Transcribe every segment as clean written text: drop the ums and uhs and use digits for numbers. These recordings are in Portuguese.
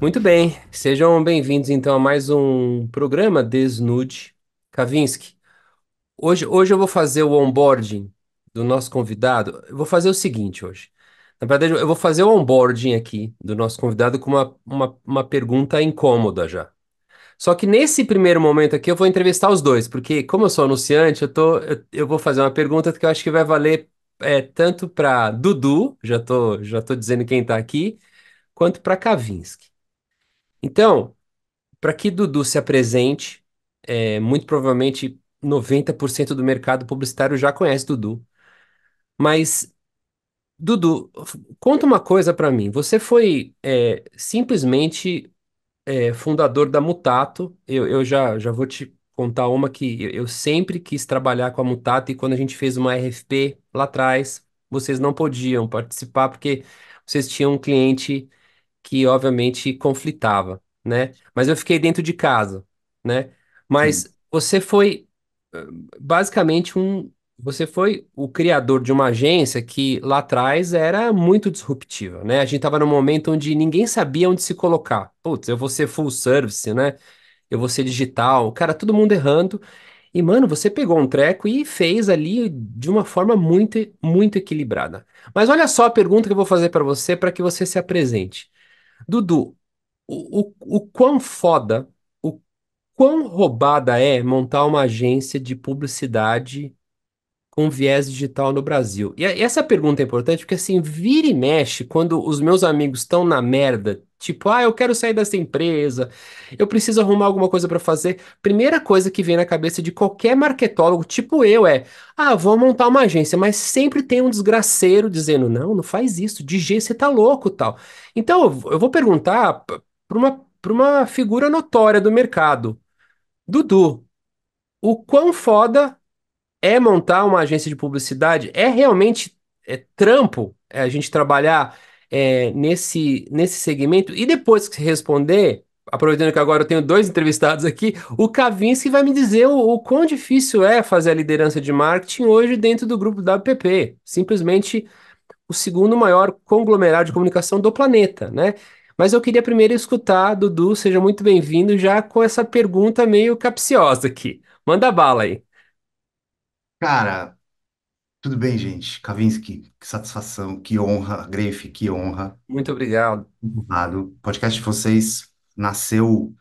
Muito bem, sejam bem-vindos então a mais um programa Desnude Kavinsky. Hoje eu vou fazer o onboarding do nosso convidado. Eu vou fazer o seguinte hoje. Na verdade, eu vou fazer o onboarding aqui do nosso convidado com uma pergunta incômoda já. Só que nesse primeiro momento aqui eu vou entrevistar os dois, porque como eu sou anunciante, eu vou fazer uma pergunta que eu acho que vai valer tanto para Dudu, já tô dizendo quem está aqui, quanto para Kavinsky. Então, para que Dudu se apresente, muito provavelmente 90% do mercado publicitário já conhece Dudu. Mas, Dudu, conta uma coisa para mim. Você foi simplesmente fundador da Mutato. Eu já vou te contar uma que eu sempre quis trabalhar com a Mutato e quando a gente fez uma RFP lá atrás, vocês não podiam participar porque vocês tinham um cliente que obviamente conflitava, né? Mas eu fiquei dentro de casa, né? Sim, Mas você foi eh, basicamente você foi o criador de uma agência que lá atrás era muito disruptiva, né? A gente estava num momento onde ninguém sabia onde se colocar. Putz, eu vou ser full service, né? Eu vou ser digital, cara, todo mundo errando. E, mano, você pegou um treco e fez ali de uma forma muito, muito equilibrada. Mas olha só a pergunta que eu vou fazer para que você se apresente. Dudu, o quão foda, o quão roubada é montar uma agência de publicidade com viés digital no Brasil? E essa pergunta é importante porque, assim, vira e mexe quando os meus amigos estão na merda, tipo, eu quero sair dessa empresa, eu preciso arrumar alguma coisa para fazer. Primeira coisa que vem na cabeça de qualquer marketólogo, tipo eu, vou montar uma agência, mas sempre tem um desgraceiro dizendo, não, não faz isso, de jeito você tá louco, tal. Então, eu vou perguntar para uma figura notória do mercado. Dudu, o quão foda é montar uma agência de publicidade? É realmente trampo a gente trabalhar nesse segmento? E depois que você responder, aproveitando que agora eu tenho dois entrevistados aqui, o Kavinsky vai me dizer o quão difícil é fazer a liderança de marketing hoje dentro do grupo WPP. Simplesmente o segundo maior conglomerado de comunicação do planeta, né? Mas eu queria primeiro escutar, Dudu, seja muito bem-vindo, já com essa pergunta meio capciosa aqui. Manda bala aí. cara, tudo bem, gente? Kavinsky, que satisfação, que honra, Grefe, que honra. Muito obrigado. Honrado. O podcast de vocês nasceu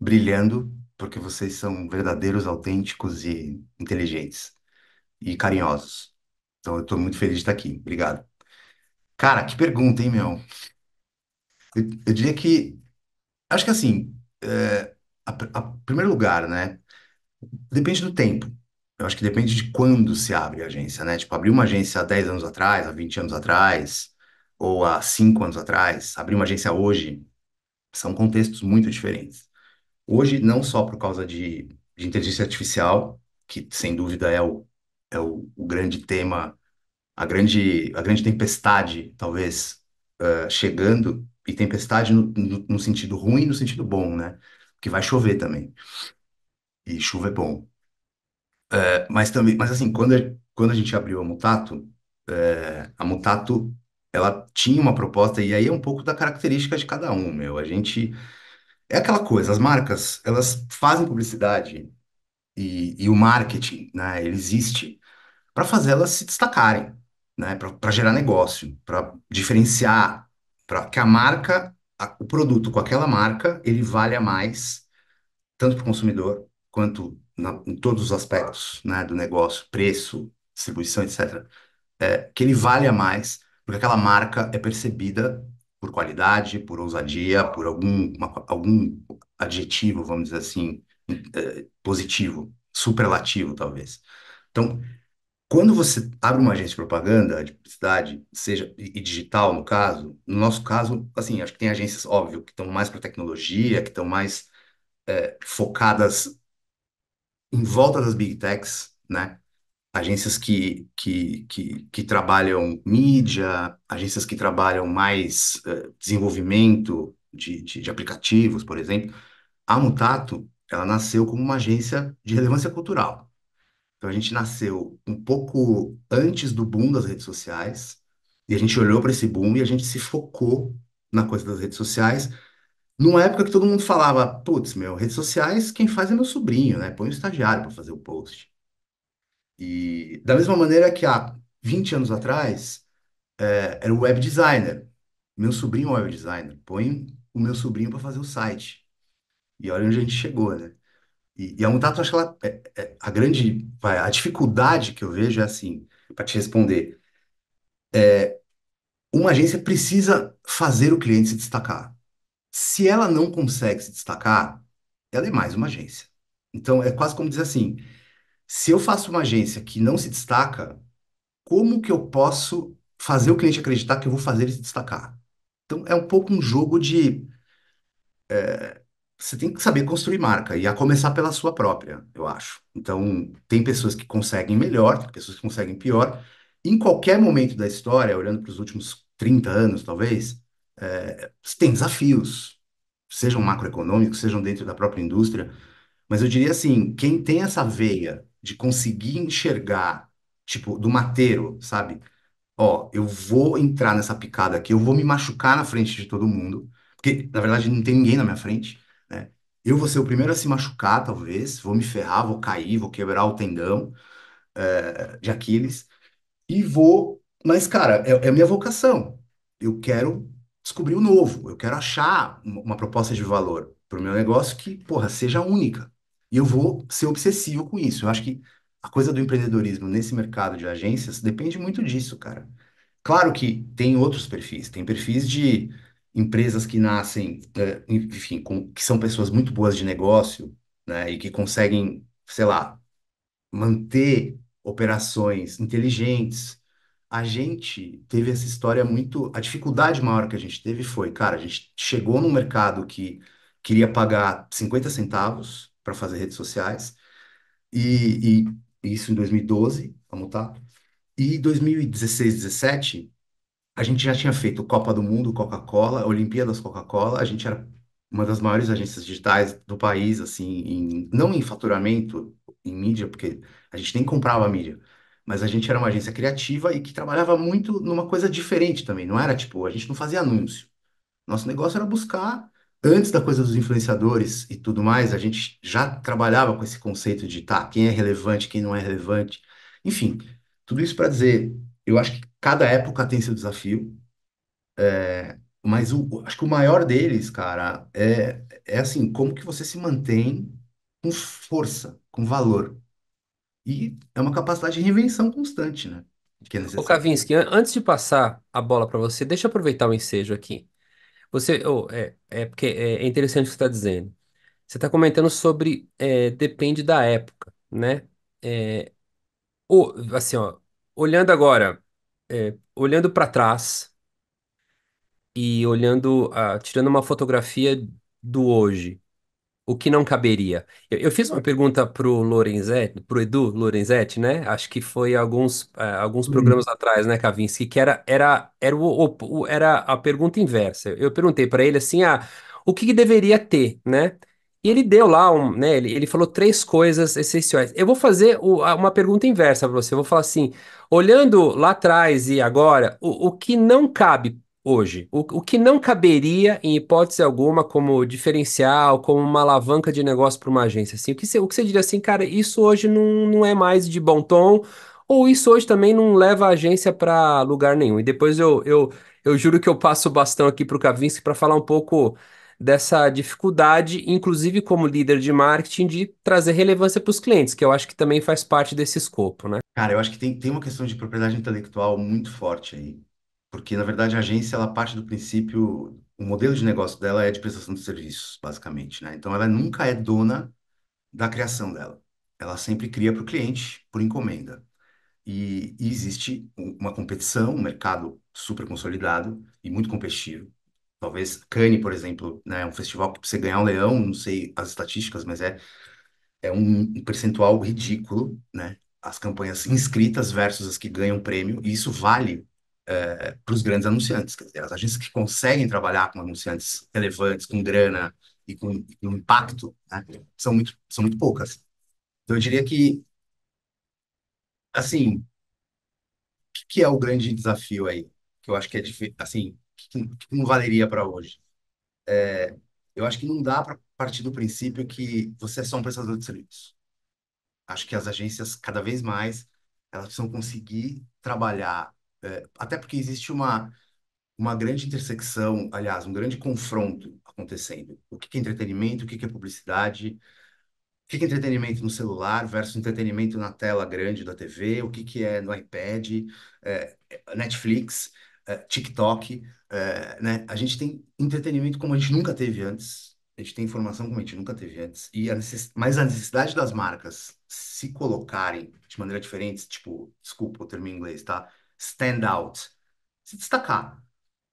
brilhando, porque vocês são verdadeiros, autênticos e inteligentes e carinhosos. Então, eu estou muito feliz de estar aqui. Obrigado. Cara, que pergunta, hein, meu? Eu diria que, acho que assim, primeiro lugar, né? Depende do tempo. Eu acho que depende de quando se abre a agência, né? Tipo, abrir uma agência há 10 anos atrás, há 20 anos atrás, ou há 5 anos atrás, abrir uma agência hoje, são contextos muito diferentes. Hoje, não só por causa de inteligência artificial, que sem dúvida é o grande tema, a grande tempestade, talvez, chegando, e tempestade no sentido ruim e no sentido bom, né? Que vai chover também, e chuva é bom. Mas também, mas assim, quando a gente abriu a Mutato, ela tinha uma proposta, e aí é um pouco da característica de cada um, meu. É aquela coisa, as marcas, elas fazem publicidade e o marketing, né, ele existe para fazer elas se destacarem, né, para gerar negócio, para diferenciar, para que a marca, o produto com aquela marca, ele valha mais tanto para o consumidor quanto em todos os aspectos, né, do negócio, preço, distribuição, etc., que ele valha mais, porque aquela marca é percebida por qualidade, por ousadia, por algum adjetivo, vamos dizer assim, positivo, superlativo, talvez. Então, quando você abre uma agência de propaganda, de publicidade, seja e digital, no caso, no nosso caso, assim, acho que tem agências, óbvio, que estão mais para tecnologia, que estão mais focadas em volta das big techs, né? Agências que trabalham mídia, agências que trabalham mais desenvolvimento de aplicativos, por exemplo. A Mutato, ela nasceu como uma agência de relevância cultural. Então, a gente nasceu um pouco antes do boom das redes sociais, e a gente olhou para esse boom e a gente se focou na coisa das redes sociais, Numa época que todo mundo falava, putz, meu, redes sociais, quem faz é meu sobrinho, né? Põe o estagiário para fazer o post. E da mesma maneira que há 20 anos atrás, era o web designer. Meu sobrinho é web designer. Põe o meu sobrinho para fazer o site. E olha onde a gente chegou, né? E a Mutato, acho que ela, a grande, a dificuldade que eu vejo é assim, para te responder, uma agência precisa fazer o cliente se destacar. Se ela não consegue se destacar, ela é mais uma agência. Então, é quase como dizer assim, se eu faço uma agência que não se destaca, como que eu posso fazer o cliente acreditar que eu vou fazer ele se destacar? Então, é um pouco um jogo de você tem que saber construir marca, e a começar pela sua própria, eu acho. Então, tem pessoas que conseguem melhor, tem pessoas que conseguem pior. Em qualquer momento da história, olhando para os últimos 30 anos, talvez, tem desafios, sejam macroeconômicos, sejam dentro da própria indústria. Mas eu diria assim, quem tem essa veia de conseguir enxergar, tipo, do mateiro, sabe? Ó, eu vou entrar nessa picada aqui, eu vou me machucar na frente de todo mundo, porque na verdade não tem ninguém na minha frente, né? Eu vou ser o primeiro a se machucar, talvez, vou me ferrar, vou cair, vou quebrar o tendão, de Aquiles. E vou. Mas, cara, é a minha vocação. Eu quero descobrir o novo. Eu quero achar uma proposta de valor para o meu negócio que, porra, seja única. E eu vou ser obsessivo com isso. Eu acho que a coisa do empreendedorismo nesse mercado de agências depende muito disso, cara. Claro que tem outros perfis. Tem perfis de empresas que nascem, enfim, que são pessoas muito boas de negócio, né, e que conseguem, sei lá, manter operações inteligentes. A gente teve essa história muito. A dificuldade maior que a gente teve foi, cara, a gente chegou num mercado que queria pagar 50 centavos para fazer redes sociais, e isso em 2012, vamos tá? E 2016, 17 a gente já tinha feito Copa do Mundo, Coca-Cola, Olimpíadas Coca-Cola. A gente era uma das maiores agências digitais do país, assim, não em faturamento, em mídia, porque a gente nem comprava mídia, mas a gente era uma agência criativa e que trabalhava muito numa coisa diferente também. Não era tipo, a gente não fazia anúncio. Nosso negócio era buscar, antes da coisa dos influenciadores e tudo mais, a gente já trabalhava com esse conceito de, tá, quem é relevante, quem não é relevante. Enfim, tudo isso para dizer, eu acho que cada época tem seu desafio. Mas acho que o maior deles, cara, é assim, como que você se mantém com força, com valor. E é uma capacidade de reinvenção constante, né? Que é Ô, necessário. Kavinsky, antes de passar a bola para você, deixa eu aproveitar o ensejo aqui. Você, é porque é interessante o que você está dizendo. Você está comentando sobre depende da época, né? É, assim, ó, olhando agora, olhando para trás e olhando, tirando uma fotografia do hoje. O que não caberia? Eu fiz uma pergunta pro Lorenzetti, pro Edu Lorenzetti, né? Acho que foi alguns Hum. programas atrás, né, Kavinsky, que era a pergunta inversa. Eu perguntei para ele assim, o que que deveria ter, né? E ele deu lá, né? Ele falou três coisas essenciais. Eu vou fazer uma pergunta inversa para você. Eu vou falar assim, olhando lá atrás e agora, o que não cabe hoje. O que não caberia, em hipótese alguma, como diferencial, como uma alavanca de negócio para uma agência, assim, o que você diria assim, cara, isso hoje não é mais de bom tom, ou isso hoje também não leva a agência para lugar nenhum. E depois eu juro que eu passo o bastão aqui para o Kavinsky para falar um pouco dessa dificuldade, inclusive como líder de marketing, de trazer relevância para os clientes, que eu acho que também faz parte desse escopo, né? Cara, eu acho que tem uma questão de propriedade intelectual muito forte aí. Porque, na verdade, a agência, ela parte do princípio, o modelo de negócio dela é de prestação de serviços, basicamente, né? Então, ela nunca é dona da criação dela. Ela sempre cria para o cliente, por encomenda. E existe uma competição, um mercado super consolidado e muito competitivo. Talvez Cannes, por exemplo, né, é um festival que para você ganhar um leão, não sei as estatísticas, mas é um percentual ridículo, né? As campanhas inscritas versus as que ganham prêmio, e isso vale para os grandes anunciantes. Quer dizer, as agências que conseguem trabalhar com anunciantes relevantes, com grana e com impacto, né, são muito poucas. Então, eu diria que, assim, que é o grande desafio aí? Que eu acho que é difícil, assim, que não valeria para hoje. Eu acho que não dá para partir do princípio que você é só um prestador de serviço. Acho que as agências, cada vez mais, elas precisam conseguir trabalhar, até porque existe uma grande intersecção, aliás, um grande confronto acontecendo. O que que é entretenimento, o que que é publicidade, o que que é entretenimento no celular versus entretenimento na tela grande da TV, o que que é no iPad, Netflix, TikTok, né? A gente tem entretenimento como a gente nunca teve antes. A gente tem informação como a gente nunca teve antes. Mas a necessidade das marcas se colocarem de maneira diferente, tipo, desculpa o termo em inglês, tá? Stand out, se destacar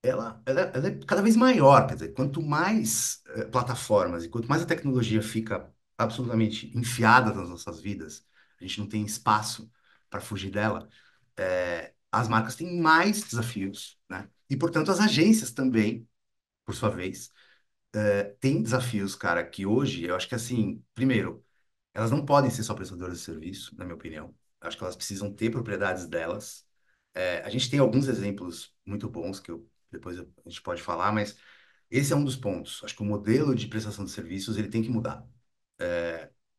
ela é cada vez maior. Quer dizer, quanto mais plataformas e quanto mais a tecnologia fica absolutamente enfiada nas nossas vidas, a gente não tem espaço para fugir dela, as marcas têm mais desafios, né? E, portanto, as agências também, por sua vez, têm desafios, cara, que hoje, eu acho que, assim, primeiro, elas não podem ser só prestadoras de serviço, na minha opinião. Eu acho que elas precisam ter propriedades delas. A gente tem alguns exemplos muito bons que a gente pode falar, mas esse é um dos pontos. Acho que o modelo de prestação de serviços ele tem que mudar.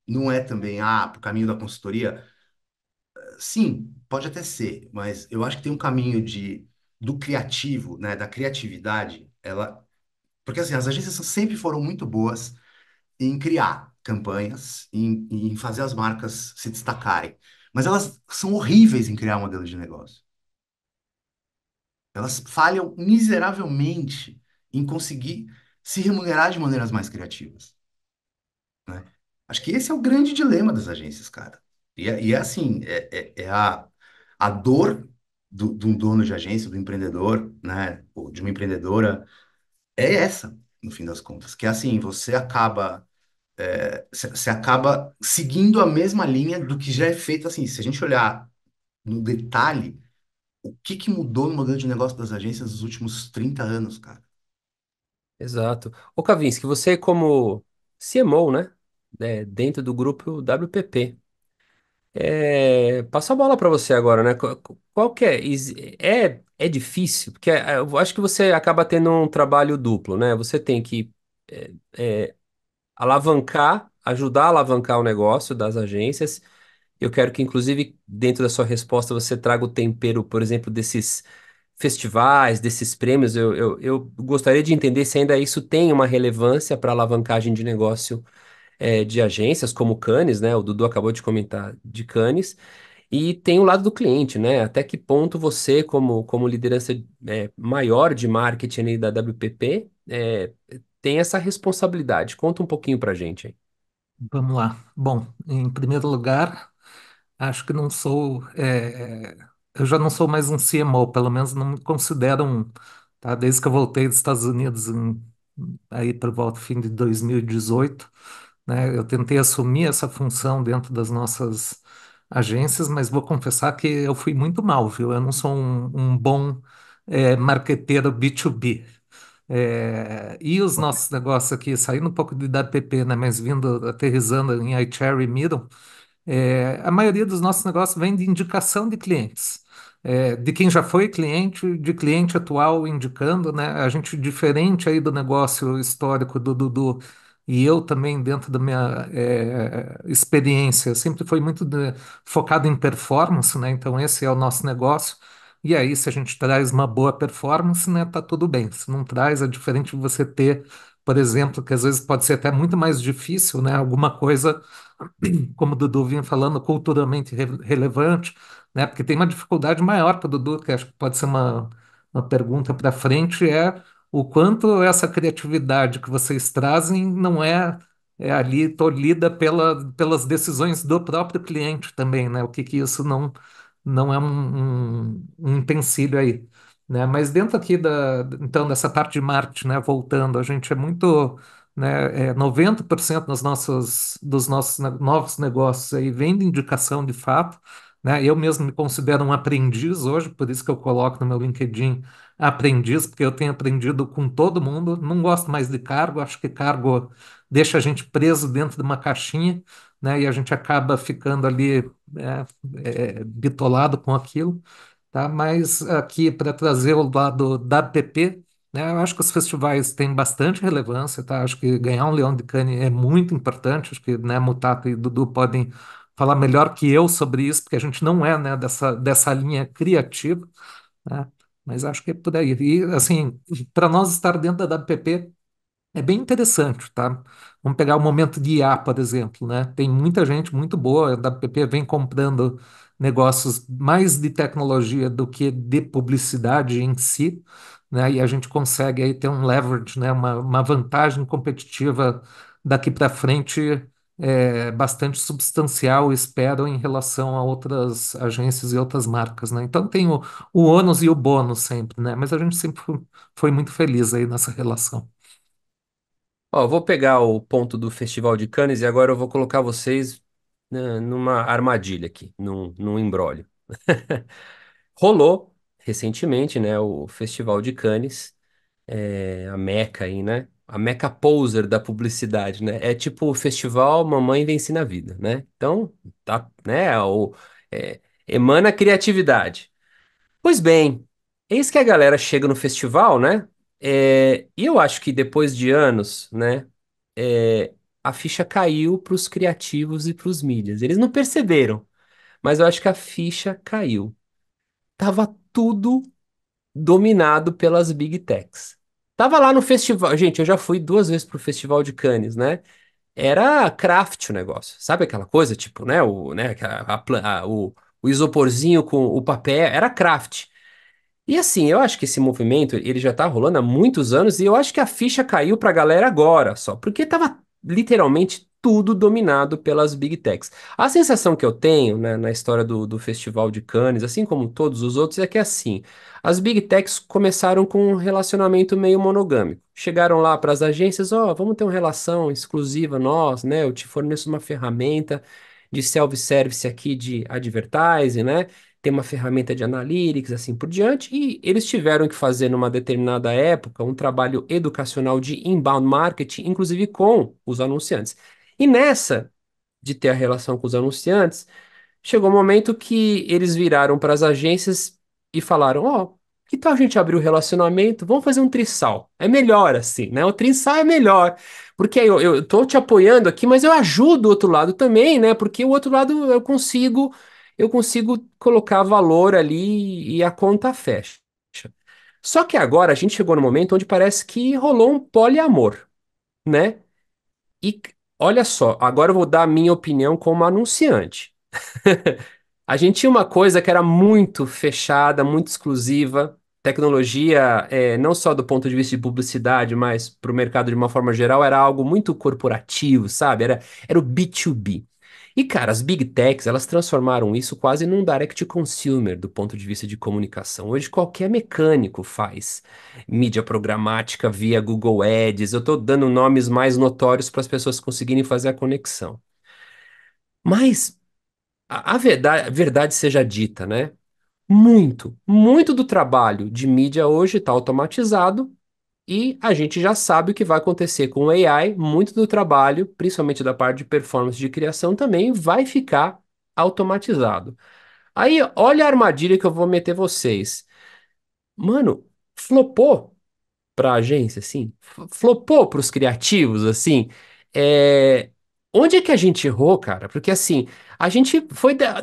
Não é também pro caminho da consultoria. Sim, pode até ser, mas eu acho que tem um caminho do criativo, né, da criatividade. Porque assim, as agências sempre foram muito boas em criar campanhas, em fazer as marcas se destacarem, mas elas são horríveis em criar modelos de negócio. Elas falham miseravelmente em conseguir se remunerar de maneiras mais criativas, né? Acho que esse é o grande dilema das agências, cara. E é assim, a dor de um dono de agência, do empreendedor, né, ou de uma empreendedora, é essa, no fim das contas, que é assim, você acaba seguindo a mesma linha do que já é feito assim. Se a gente olhar no detalhe, o que que mudou no modelo de negócio das agências nos últimos 30 anos, cara? Exato. Ô, Kavinsky, você como CMO, né? Dentro do grupo WPP. Passo a bola para você agora, né? Qual que é? É difícil, porque eu acho que você acaba tendo um trabalho duplo, né? Você tem que é, é, alavancar, ajudar a alavancar o negócio das agências. Eu quero que, inclusive, dentro da sua resposta, você traga o tempero, por exemplo, desses festivais, desses prêmios. Eu gostaria de entender se ainda isso tem uma relevância para alavancagem de negócio de agências, como Cannes, né? O Dudu acabou de comentar de Cannes. E tem o lado do cliente, né? Até que ponto você, como liderança maior de marketing ali da WPP, tem essa responsabilidade? Conta um pouquinho pra gente aí. Vamos lá. Bom, em primeiro lugar, acho que não sou, eu já não sou mais um CMO, pelo menos não me considero um, tá? Desde que eu voltei dos Estados Unidos aí por volta do fim de 2018, né? Eu tentei assumir essa função dentro das nossas agências, mas vou confessar que eu fui muito mal, viu? Eu não sou um bom marqueteiro B2B. E os nossos negócios aqui, saindo um pouco de WPP, né, mas vindo, aterrissando em iCherry Middle, a maioria dos nossos negócios vem de indicação de clientes. De quem já foi cliente, de cliente atual indicando, né? A gente, diferente aí do negócio histórico do Dudu, e eu também, dentro da minha experiência, sempre foi muito focado em performance, né? Então, esse é o nosso negócio. E aí, se a gente traz uma boa performance, né, tá tudo bem. Se não traz, é diferente de você ter, por exemplo, que às vezes pode ser até muito mais difícil, né? Alguma coisa como o Dudu vinha falando, culturalmente relevante, né? Porque tem uma dificuldade maior para o Dudu, que acho que pode ser uma pergunta para frente, é o quanto essa criatividade que vocês trazem não é ali tolhida pelas decisões do próprio cliente também, né? O que que isso não é um empecilho aí. Né? Mas dentro aqui então, dessa parte de marketing, né, voltando, a gente é muito, né, 90% dos nossos novos negócios aí vem de indicação de fato, né? Eu mesmo me considero um aprendiz hoje, por isso que eu coloco no meu LinkedIn aprendiz, porque eu tenho aprendido com todo mundo, não gosto mais de cargo, acho que cargo deixa a gente preso dentro de uma caixinha, né? E a gente acaba ficando ali bitolado com aquilo, tá? Mas aqui para trazer o lado da app, né? Eu acho que os festivais têm bastante relevância, tá? Acho que ganhar um Leão de Cannes é muito importante. Acho que, né, Mutato e Dudu podem falar melhor que eu sobre isso, porque a gente não é, né, dessa linha criativa, né? Mas acho que é por aí. E, assim, para nós estar dentro da WPP, é bem interessante, tá? Vamos pegar o momento de IA, por exemplo, né? Tem muita gente muito boa, a WPP vem comprando negócios mais de tecnologia do que de publicidade em si, né? E a gente consegue aí ter um leverage, né? Uma vantagem competitiva daqui para frente bastante substancial, espero, em relação a outras agências e outras marcas, né? Então tem o ônus e o bônus sempre, né? Mas a gente sempre foi muito feliz aí nessa relação. Ó, eu vou pegar o ponto do Festival de Cannes e agora eu vou colocar vocês, né, numa armadilha aqui, num imbróglio. Rolou recentemente, né, o Festival de Cannes, a Meca aí, né? A Meca poser da publicidade, né? É tipo o festival Mamãe Vence na Vida, né? Então, tá, né? Emana criatividade. Pois bem, eis que a galera chega no festival, né? E eu acho que depois de anos, né? A ficha caiu para os criativos e para os mídias. Eles não perceberam, mas eu acho que a ficha caiu. Tava tudo dominado pelas Big Techs. Tava lá no festival. Gente, eu já fui 2 vezes pro Festival de Cannes, né? Era craft o negócio. Sabe aquela coisa, tipo, né? O isoporzinho com o papel. Era craft. E assim, eu acho que esse movimento, ele já tá rolando há muitos anos e eu acho que a ficha caiu pra galera agora só, porque tava literalmente tudo dominado pelas Big Techs. A sensação que eu tenho, né, na história do Festival de Cannes, assim como todos os outros, é que assim, as Big Techs começaram com um relacionamento meio monogâmico. Chegaram lá para as agências, ó, vamos ter uma relação exclusiva nós, né? Eu te forneço uma ferramenta de self-service aqui de advertising, né? Tem uma ferramenta de analytics, assim por diante, e eles tiveram que fazer numa determinada época um trabalho educacional de inbound marketing, inclusive com os anunciantes. E nessa de ter a relação com os anunciantes, chegou um momento que eles viraram para as agências e falaram: Ó, que tal a gente abrir o relacionamento? Vamos fazer um trisal. É melhor assim, né? O trisal é melhor. Porque aí eu tô te apoiando aqui, mas eu ajudo o outro lado também, né? Porque o outro lado eu consigo colocar valor ali e a conta fecha. Só que agora a gente chegou no momento onde parece que rolou um poliamor, né? E olha só, agora eu vou dar a minha opinião como anunciante. A gente tinha uma coisa que era muito fechada, muito exclusiva. Tecnologia, não só do ponto de vista de publicidade, mas para o mercado de uma forma geral, era algo muito corporativo, sabe? Era o B2B. E, cara, as Big Techs, elas transformaram isso quase num direct consumer do ponto de vista de comunicação. Hoje, qualquer mecânico faz mídia programática via Google Ads. Eu estou dando nomes mais notórios para as pessoas conseguirem fazer a conexão. Mas a verdade seja dita, né? Muito do trabalho de mídia hoje está automatizado e a gente já sabe o que vai acontecer com o AI. Muito do trabalho, principalmente da parte de performance de criação, também vai ficar automatizado. Aí, olha a armadilha que eu vou meter vocês. Mano, flopou pra agência, assim, flopou pros criativos, assim, é... onde é que a gente errou, cara? Porque, assim, a gente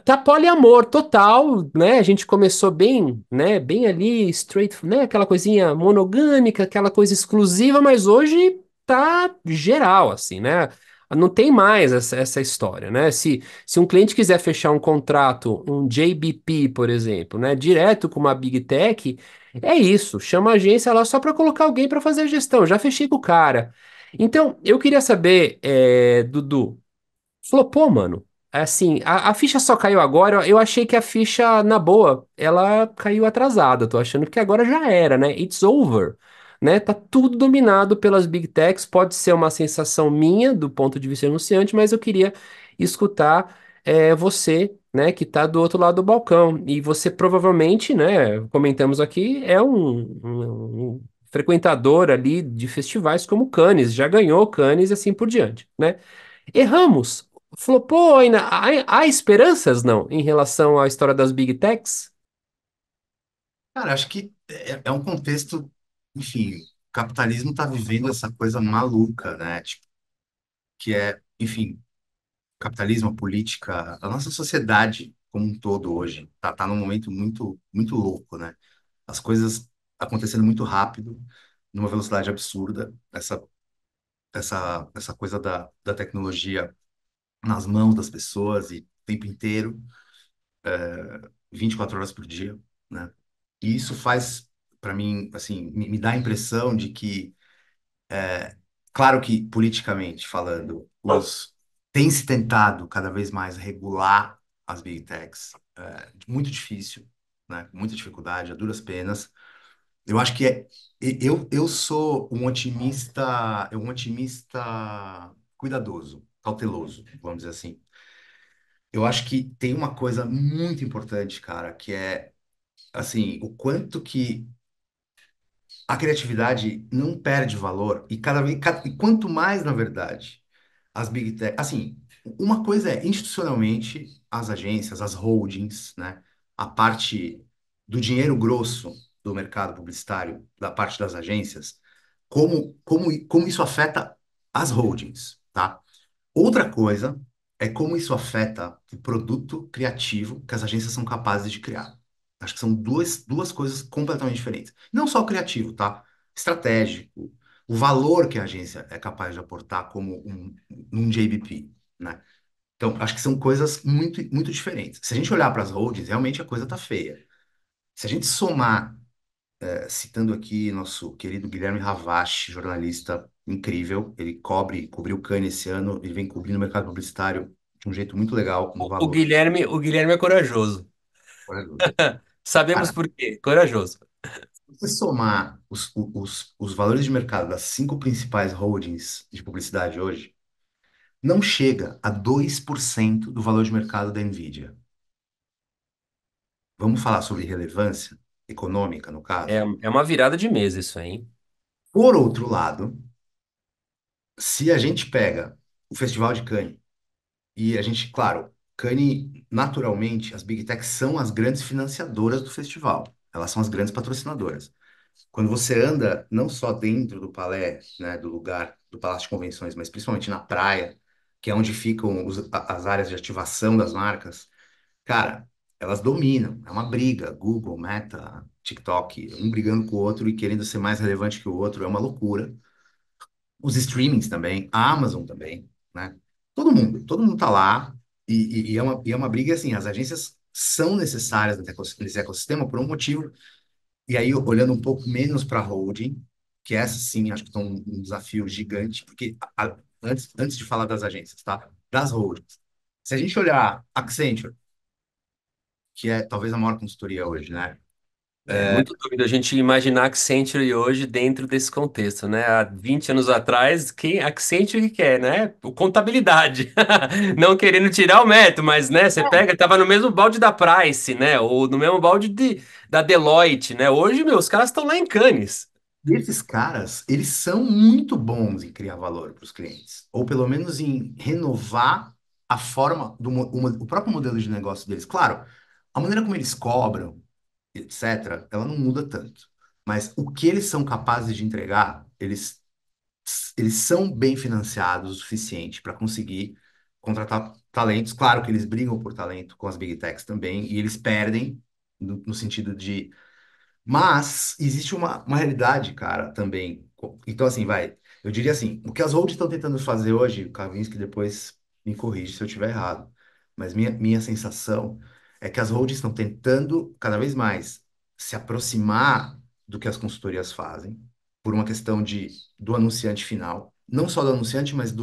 tá poliamor total, né? A gente começou bem, né, bem ali, straight, né, aquela coisinha monogâmica, aquela coisa exclusiva, mas hoje tá geral, assim, né? Não tem mais essa história, né? Se um cliente quiser fechar um contrato, um JBP, por exemplo, né, direto com uma Big Tech, é isso, chama a agência lá só para colocar alguém para fazer a gestão. Já fechei com o cara. Então, eu queria saber, Dudu, flopou, mano. Assim, a ficha só caiu agora. Eu achei que a ficha, na boa, ela caiu atrasada. Tô achando que agora já era, né? It's over. Né? Tá tudo dominado pelas Big Techs. Pode ser uma sensação minha, do ponto de vista anunciante, mas eu queria escutar você, né, que tá do outro lado do balcão. E você provavelmente, né, comentamos aqui, é um frequentador ali de festivais como Cannes, já ganhou Cannes e assim por diante, né? Erramos. Flopou ainda. Há esperanças, não, em relação à história das Big Techs? Cara, acho que é um contexto enfim, o capitalismo está vivendo essa coisa maluca, né? Tipo, que é, enfim, o capitalismo, a política, a nossa sociedade como um todo hoje tá num momento muito louco, né? As coisas acontecendo muito rápido, numa velocidade absurda, essa coisa da tecnologia nas mãos das pessoas e o tempo inteiro, 24 horas por dia, né? E isso faz, para mim, assim, me dá a impressão de que, claro que politicamente falando, tem se tentado cada vez mais regular as big techs, muito difícil, né? Com muita dificuldade, a duras penas. Eu acho que eu sou um otimista cuidadoso, cauteloso, vamos dizer assim. Eu acho que tem uma coisa muito importante, cara, que é assim, o quanto que a criatividade não perde valor e e quanto mais, na verdade, as big tech, assim, uma coisa é institucionalmente as agências, as holdings, né, a parte do dinheiro grosso do mercado publicitário, da parte das agências, como isso afeta as holdings, tá? Outra coisa é como isso afeta o produto criativo que as agências são capazes de criar. Acho que são duas coisas completamente diferentes. Não só o criativo, tá? Estratégico, o valor que a agência é capaz de aportar como um JBP, né? Então, acho que são coisas muito diferentes. Se a gente olhar para as holdings, realmente a coisa tá feia. Se a gente somar, citando aqui nosso querido Guilherme Ravache, jornalista incrível, ele cobriu Cannes esse ano, ele vem cobrindo o mercado publicitário de um jeito muito legal, no Valor. O Guilherme é corajoso. Sabemos Cara, por quê. Corajoso. se você somar os valores de mercado das cinco principais holdings de publicidade hoje, não chega a 2% do valor de mercado da Nvidia. Vamos falar sobre relevância econômica, no É, caso? é uma virada de mesa isso aí, hein? Por outro lado, se a gente pega o Festival de Cannes, e a gente, claro, Cannes, naturalmente, as Big Techs são as grandes financiadoras do festival. Elas são as grandes patrocinadoras. Quando você anda não só dentro do palé, né, do lugar, do Palácio de Convenções, mas principalmente na praia, que é onde ficam as áreas de ativação das marcas, cara, elas dominam. É uma briga. Google, Meta, TikTok, um brigando com o outro e querendo ser mais relevante que o outro. É uma loucura. Os streamings também, a Amazon também, né? Todo mundo tá lá e é uma briga assim, as agências são necessárias nesse ecossistema por um motivo, e aí olhando um pouco menos para a holding, que essa sim, acho que é um desafio gigante, porque antes de falar das agências, tá? Das holdings. Se a gente olhar Accenture, que é talvez a maior consultoria hoje, né? É muito doido a gente imaginar Accenture hoje dentro desse contexto, né? Há 20 anos atrás, quem Accenture que quer, né? O contabilidade. Não querendo tirar o mérito, mas, né? Você pega, tava no mesmo balde da Price, né? Ou no mesmo balde da Deloitte, né? Hoje, meu, os caras estão lá em Cannes. E esses caras, eles são muito bons em criar valor para os clientes, ou pelo menos em renovar a forma o próprio modelo de negócio deles. Claro, a maneira como eles cobram, etc., ela não muda tanto. Mas o que eles são capazes de entregar, eles são bem financiados o suficiente para conseguir contratar talentos. Claro que eles brigam por talento com as Big Techs também, e eles perdem no sentido de mas existe uma realidade, cara, também. Então, assim, vai. Eu diria assim, o que as holdings estão tentando fazer hoje, o Kavinsky depois me corrige se eu estiver errado, mas minha sensação é que as holdings estão tentando cada vez mais se aproximar do que as consultorias fazem, por uma questão do anunciante final. Não só do anunciante, mas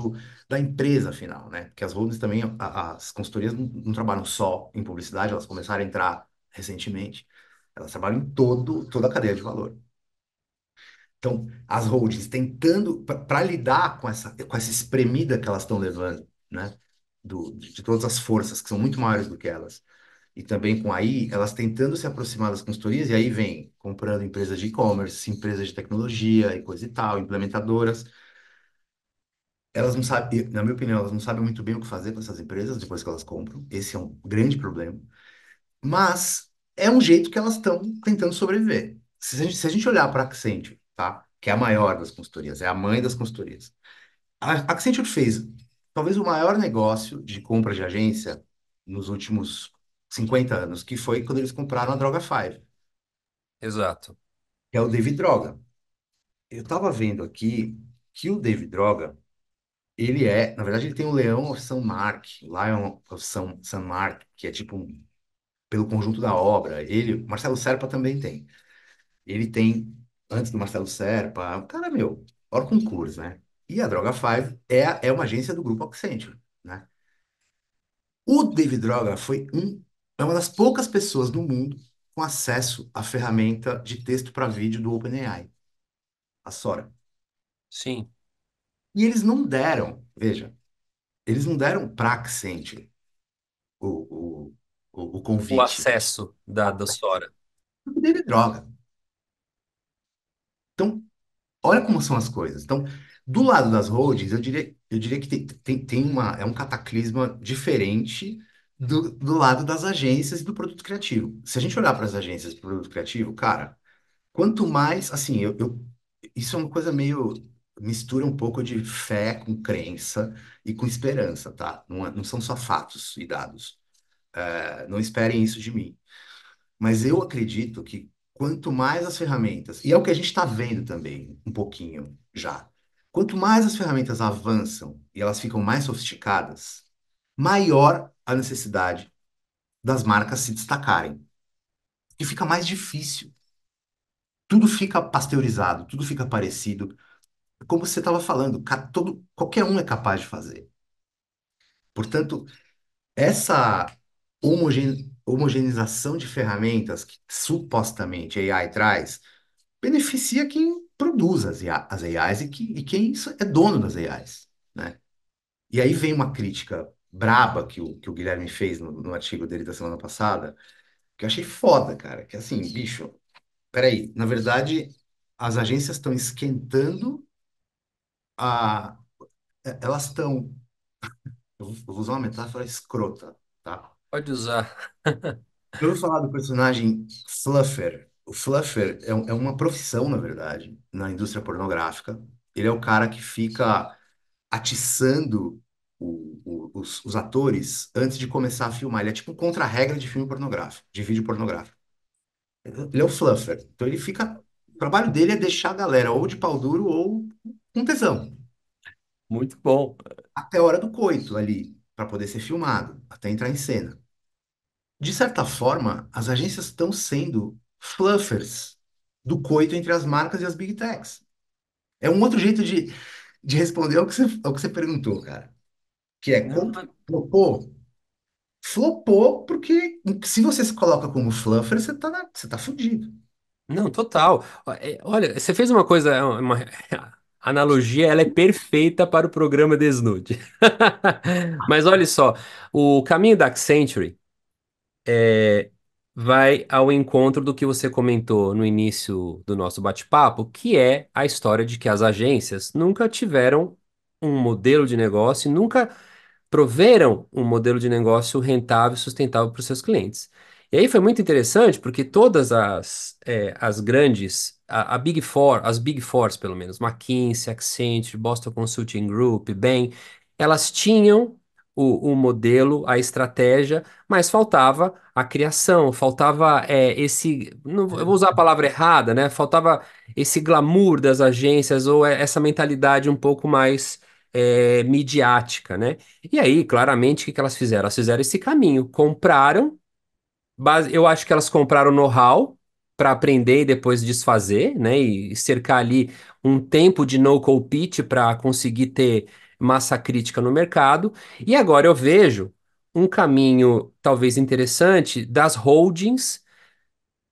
da empresa final, né? Porque as holdings também, as consultorias não trabalham só em publicidade, elas começaram a entrar recentemente. Elas trabalham em toda a cadeia de valor. Então, as holdings tentando, para lidar com essa espremida que elas estão levando, né? De todas as forças, que são muito maiores do que elas, e também com aí, elas tentando se aproximar das consultorias, e aí vem comprando empresas de e-commerce, empresas de tecnologia e coisa e tal, implementadoras. Elas não sabem, na minha opinião, elas não sabem muito bem o que fazer com essas empresas depois que elas compram. Esse é um grande problema. Mas é um jeito que elas estão tentando sobreviver. Se a gente olhar para a Accenture, tá? Que é a maior das consultorias, é a mãe das consultorias. A Accenture fez talvez o maior negócio de compra de agência nos últimos 50 anos, que foi quando eles compraram a Droga 5, Exato. que é o David Droga. Eu estava vendo aqui que o David Droga, na verdade, ele tem o Leão of San Mark, Lion of San Mark, que é tipo pelo conjunto da obra. Ele, Marcelo Serpa também tem. Ele tem, antes do Marcelo Serpa, o cara, meu, hors concurso, né? E a Droga 5 é uma agência do grupo Accenture, né? O David Droga é uma das poucas pessoas no mundo com acesso à ferramenta de texto para vídeo do OpenAI, a Sora. Sim. E eles não deram, veja, eles não deram para Accenture o, o O convite. acesso da Sora. O David Droga. Então, olha como são as coisas. Então, do lado das holdings, eu diria que é um cataclisma diferente do lado das agências e do produto criativo. Se a gente olhar para as agências do produto criativo, cara, quanto mais, assim, isso é uma coisa meio, mistura um pouco de fé com crença e com esperança, tá? Não são só fatos e dados. Não esperem isso de mim. Mas eu acredito que quanto mais as ferramentas, e é o que a gente está vendo também, um pouquinho já, quanto mais as ferramentas avançam e elas ficam mais sofisticadas, maior a necessidade das marcas se destacarem. E fica mais difícil. Tudo fica pasteurizado, tudo fica parecido. Como você estava falando, qualquer um é capaz de fazer. Portanto, essa homogeneização de ferramentas que supostamente a AI traz beneficia quem produz as AIs e quem é dono das AIs, né? E aí vem uma crítica braba que o Guilherme fez no artigo dele da semana passada, que eu achei foda, cara, que assim, bicho, peraí, na verdade, as agências estão esquentando a... Elas estão... Eu vou usar uma metáfora escrota, tá? Pode usar. Eu vou falar do personagem Fluffer. O Fluffer é uma profissão, na verdade, na indústria pornográfica. Ele é o cara que fica atiçando os atores antes de começar a filmar. Ele é tipo um contra-regra de filme pornográfico, de vídeo pornográfico. Ele é o Fluffer. Então ele fica. O trabalho dele é deixar a galera ou de pau duro ou com tesão. Muito bom. Até a hora do coito ali, para poder ser filmado, até entrar em cena. De certa forma, as agências estão sendo fluffers do coito entre as marcas e as big techs. É um outro jeito de responder ao que você perguntou, cara. Que é, Não, flopou? Flopou porque se você se coloca como fluffer, você tá fudido. não, total. Olha, você fez uma coisa, uma analogia, ela é perfeita para o programa Desnude. Mas olha só, o caminho da Accenture vai ao encontro do que você comentou no início do nosso bate-papo, que é a história de que as agências nunca tiveram um modelo de negócio, nunca proveram um modelo de negócio rentável e sustentável para os seus clientes. E aí foi muito interessante porque todas as grandes, a Big Four, as Big Fours pelo menos, McKinsey, Accenture, Boston Consulting Group, Bain, elas tinham o modelo, a estratégia, mas faltava a criação, faltava eu vou usar a palavra errada, né? Faltava esse glamour das agências ou essa mentalidade um pouco mais midiática, né? E aí, claramente, o que que elas fizeram? Elas fizeram esse caminho, compraram, eu acho que elas compraram know-how para aprender e depois desfazer, né? E cercar ali um tempo de no-code pitch para conseguir ter massa crítica no mercado. E agora eu vejo um caminho talvez interessante das holdings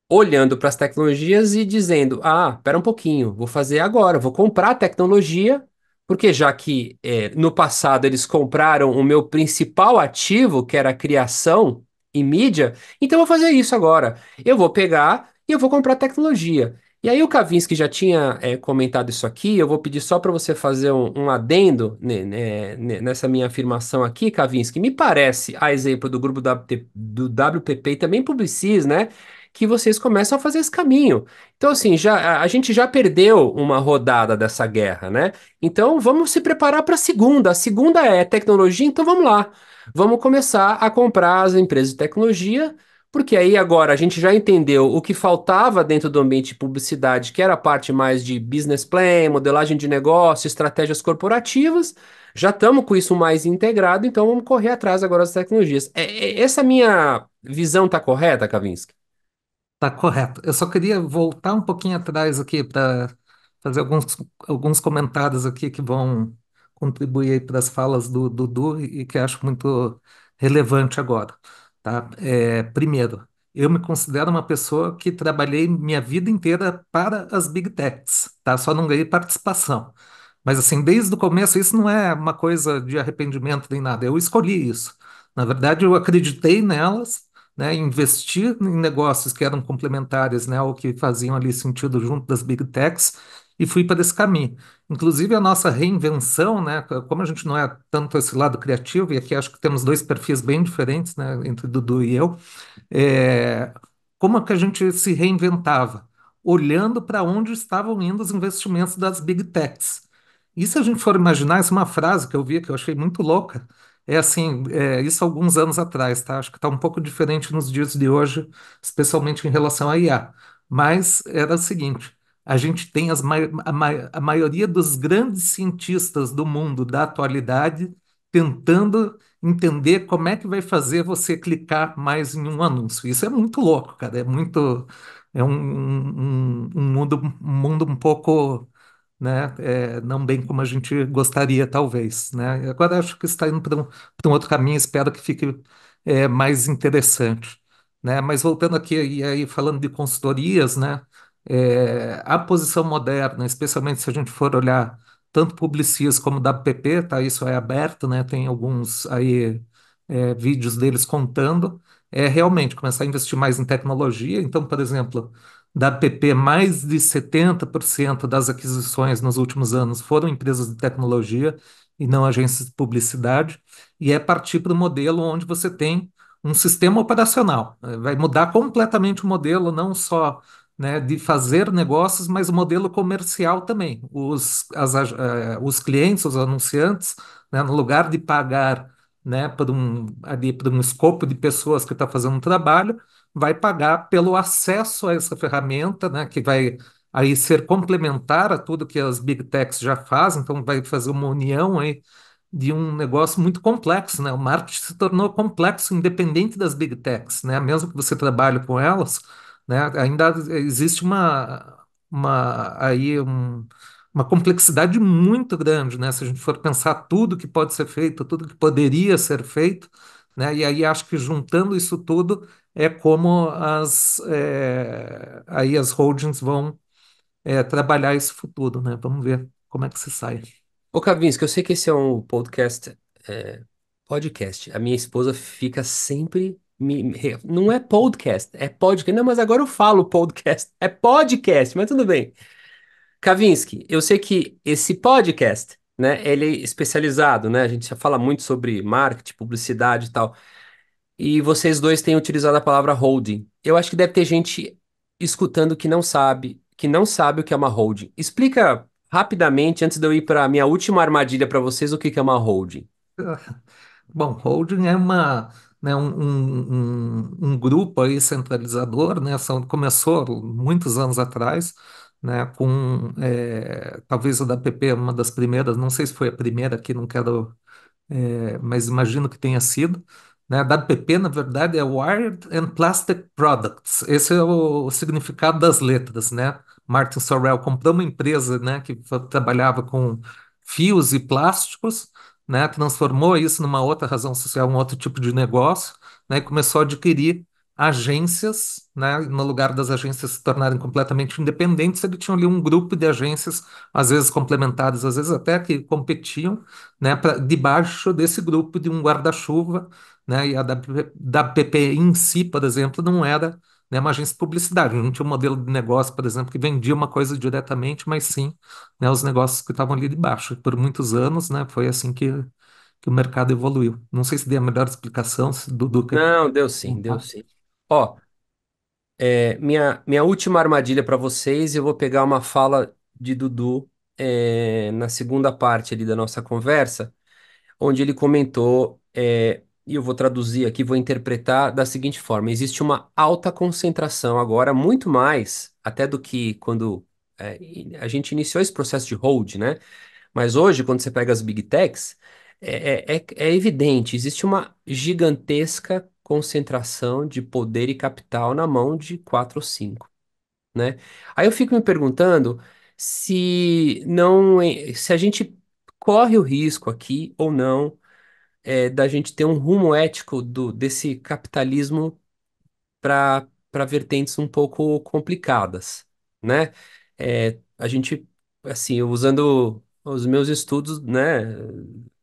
olhando para as tecnologias e dizendo: Ah, espera um pouquinho, vou fazer agora, vou comprar a tecnologia, porque já que no passado eles compraram o meu principal ativo, que era a criação e mídia, então eu vou fazer isso agora. Eu vou pegar e eu vou comprar tecnologia. E aí o Kavinsky já tinha comentado isso aqui, eu vou pedir só para você fazer um adendo nessa minha afirmação aqui, Kavinsky. Me parece, a exemplo do grupo do WPP e também Publicis, né? que vocês começam a fazer esse caminho. Então, assim, a gente já perdeu uma rodada dessa guerra, né? Então, vamos se preparar para a segunda. A segunda é tecnologia, então vamos lá. Vamos começar a comprar as empresas de tecnologia, porque aí agora a gente já entendeu o que faltava dentro do ambiente de publicidade, que era a parte mais de business plan, modelagem de negócio, estratégias corporativas. Já estamos com isso mais integrado, então vamos correr atrás agora das tecnologias. Essa minha visão está correta, Kavinsky? Tá correto. Eu só queria voltar um pouquinho atrás aqui para fazer alguns comentários aqui que vão contribuir para as falas do Dudu e que acho muito relevante agora, tá? Primeiro, eu me considero uma pessoa que trabalhei minha vida inteira para as Big Techs, tá? Só não ganhei participação. Mas assim, desde o começo, isso não é uma coisa de arrependimento nem nada. Eu escolhi isso. Na verdade, eu acreditei nelas, né, investir em negócios que eram complementares, né, ou que faziam ali sentido junto das Big Techs, e fui para esse caminho. Inclusive a nossa reinvenção, né, como a gente não é tanto esse lado criativo, e aqui acho que temos dois perfis bem diferentes, né, entre Dudu e eu, é, como é que a gente se reinventava? Olhando para onde estavam indo os investimentos das Big Techs. E se a gente for imaginar, essa é uma frase que eu vi que eu achei muito louca, é assim, isso há alguns anos atrás, tá? Acho que está um pouco diferente nos dias de hoje, especialmente em relação à IA. Mas era o seguinte: a gente tem a maioria dos grandes cientistas do mundo da atualidade tentando entender como é que vai fazer você clicar mais em um anúncio. Isso é muito louco, cara. É um mundo um pouco, né? Não bem como a gente gostaria, talvez, né? Agora acho que está indo para um outro caminho, espero que fique mais interessante, né? Mas voltando aqui e aí falando de consultorias, né? A posição moderna, especialmente se a gente for olhar tanto Publicis como WPP, tá? Isso é aberto, né? Tem alguns aí vídeos deles contando. É realmente começar a investir mais em tecnologia. Então, por exemplo, da PP, mais de 70% das aquisições nos últimos anos foram empresas de tecnologia e não agências de publicidade, e é partir para o modelo onde você tem um sistema operacional. Vai mudar completamente o modelo, não só, né, de fazer negócios, mas o modelo comercial também. Os clientes, os anunciantes, né, no lugar de pagar, né, por um escopo de pessoas que está fazendo um trabalho, vai pagar pelo acesso a essa ferramenta, né, que vai aí ser complementar a tudo que as Big Techs já fazem, então vai fazer uma união aí de um negócio muito complexo, né? O marketing se tornou complexo, independente das Big Techs, né? Mesmo que você trabalhe com elas, né, ainda existe uma complexidade muito grande, né? Se a gente for pensar tudo que pode ser feito, tudo que poderia ser feito, né? E aí acho que juntando isso tudo é como aí as holdings vão trabalhar esse futuro, né? Vamos ver como é que se sai. Ô, Kavinsky, eu sei que esse é um podcast, podcast. A minha esposa fica sempre. Não é podcast, é podcast. Não, mas agora eu falo podcast. É podcast, mas tudo bem. Kavinsky, eu sei que esse podcast, né, ele é especializado, né? A gente já fala muito sobre marketing, publicidade e tal. E vocês dois têm utilizado a palavra holding. Eu acho que deve ter gente escutando que não sabe o que é uma holding. Explica rapidamente, antes de eu ir para a minha última armadilha para vocês, o que que é uma holding. Bom, holding é né, um grupo aí centralizador, né? Começou muitos anos atrás, né? Com talvez o da PP, uma das primeiras, não sei se foi a primeira aqui, não quero mas imagino que tenha sido. Né? A WPP, na verdade, é Wired and Plastic Products. Esse é o significado das letras, né? Martin Sorrell comprou uma empresa, né, que trabalhava com fios e plásticos, né, transformou isso numa outra razão social, um outro tipo de negócio, né, e começou a adquirir agências, né, no lugar das agências se tornarem completamente independentes, ele tinha ali um grupo de agências, às vezes complementares, às vezes até que competiam, né, debaixo desse grupo de um guarda-chuva, né, e a WPP em si, por exemplo, não era, né, uma agência de publicidade, não tinha um modelo de negócio, por exemplo, que vendia uma coisa diretamente, mas sim, né, os negócios que estavam ali debaixo. E por muitos anos, né, foi assim que o mercado evoluiu. Não sei se dei a melhor explicação, se Dudu quer Não, deu sim, deu contar. sim. Ó, Minha última armadilha para vocês, eu vou pegar uma fala de Dudu, na segunda parte ali da nossa conversa, onde ele comentou, e eu vou traduzir aqui, vou interpretar da seguinte forma: existe uma alta concentração agora, muito mais até do que quando a gente iniciou esse processo de hold, né? Mas hoje, quando você pega as big techs, é evidente, existe uma gigantesca concentração de poder e capital na mão de quatro ou cinco, né? Aí eu fico me perguntando se não, se a gente corre o risco aqui ou não da gente ter um rumo ético desse capitalismo para vertentes um pouco complicadas, né? A gente, assim, usando os meus estudos, né,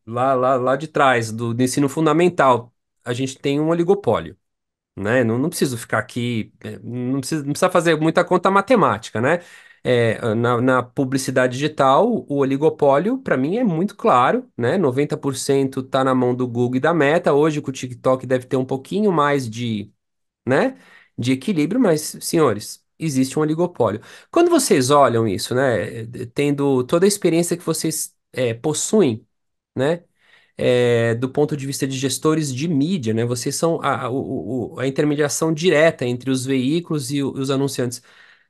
lá de trás, do ensino fundamental, a gente tem um oligopólio, né? Não preciso ficar aqui, não precisa fazer muita conta matemática, né? Na publicidade digital, o oligopólio, para mim, é muito claro, né? 90% está na mão do Google e da Meta. Hoje, com o TikTok, deve ter um pouquinho mais né, de equilíbrio, mas, senhores, existe um oligopólio. Quando vocês olham isso, né, tendo toda a experiência que vocês possuem, né, do ponto de vista de gestores de mídia, né? Vocês são a intermediação direta entre os veículos e os anunciantes.